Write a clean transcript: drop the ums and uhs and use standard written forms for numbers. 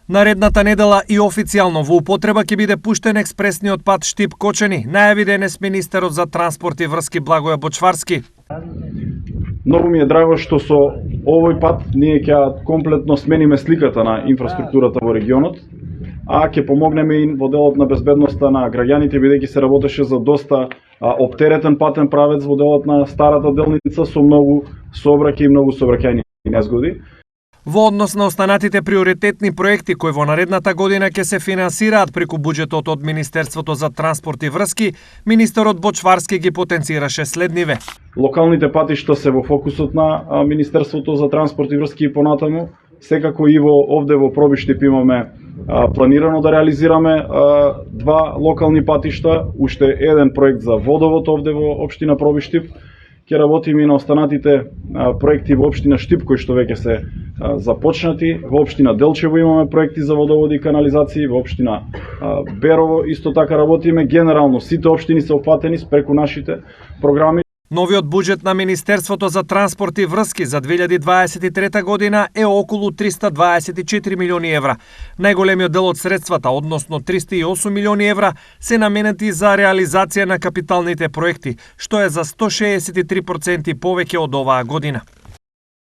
Наредната недела и официјално во употреба ќе биде пуштен експресниот пат Штип-Кочани, најави денес министерот за транспорт и врски Благоје Бочварски. Многу ми е драго што со овој пат ние ќе комплетно смениме сликата на инфраструктурата во регионот, а ќе помогнеме и во делот на безбедноста на граѓаните, бидејќи се работеше за доста оптеретен патен правец во делот на старата делница со многу сообраќај и многу сообраќајни незгоди. Во однос на останатите приоритетни проекти кои во наредната година ќе се финансираат преку буџетот од Министерството за транспорт и врски, министерот Бочварски ги потенцираше следниве. Локалните патишта се во фокусот на Министерството за транспорт и врски и понатаму. Секако и овде во Пробиштип имаме планирано да реализираме два локални патишта, уште еден проект за водовод овде во општина Пробиштип. Ќе работиме и на останатите проекти во општина Штип кои што веќе се започнати. Во општина Делчево имаме проекти за водоводи и канализации, во општина Берово исто така работиме. Генерално сите општини се опфатени спреку нашите програми. Новиот буџет на Министерството за транспорт и врски за 2023 година е околу 324 милиони евра. Најголемиот дел од средствата, односно 308 милиони евра, се наменети за реализација на капиталните проекти, што е за 163% повеќе од оваа година.